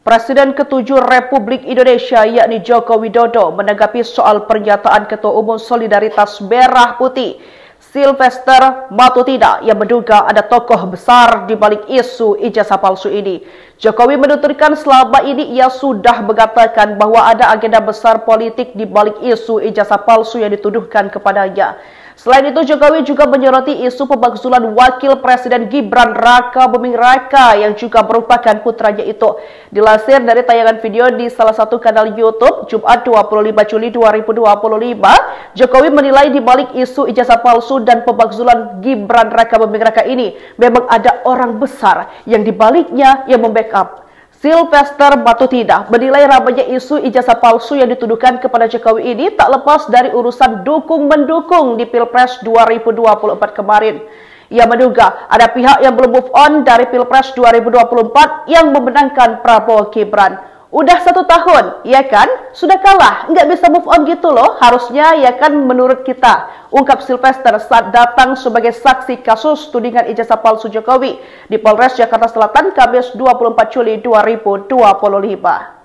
Presiden ke-7 Republik Indonesia yakni Joko Widodo menanggapi soal pernyataan Ketua Umum Solidaritas Merah Putih Sylvester Matutida yang menduga ada tokoh besar di balik isu ijazah palsu ini. Jokowi menuturkan selama ini ia sudah mengatakan bahwa ada agenda besar politik di balik isu ijazah palsu yang dituduhkan kepadanya. Selain itu, Jokowi juga menyoroti isu pemakzulan Wakil Presiden Gibran Raka Buming Raka yang juga merupakan putranya itu. Dilansir dari tayangan video di salah satu kanal YouTube, Jumat 25 Juli 2025, Jokowi menilai di balik isu ijazah palsu dan pemakzulan Gibran Raka Buming Raka ini memang ada orang besar yang dibaliknya yang membackup. Sylvester Matutida menilai ramainya isu ijazah palsu yang dituduhkan kepada Jokowi ini tak lepas dari urusan dukung-mendukung di Pilpres 2024 kemarin. Ia menduga ada pihak yang belum move on dari Pilpres 2024 yang memenangkan Prabowo Gibran. Udah 1 tahun, ya kan? Sudah kalah, nggak bisa move on gitu loh. Harusnya ya kan menurut kita, ungkap Sylvester saat datang sebagai saksi kasus tudingan ijazah palsu Jokowi di Polres Jakarta Selatan Kamis 24 Juli 2025.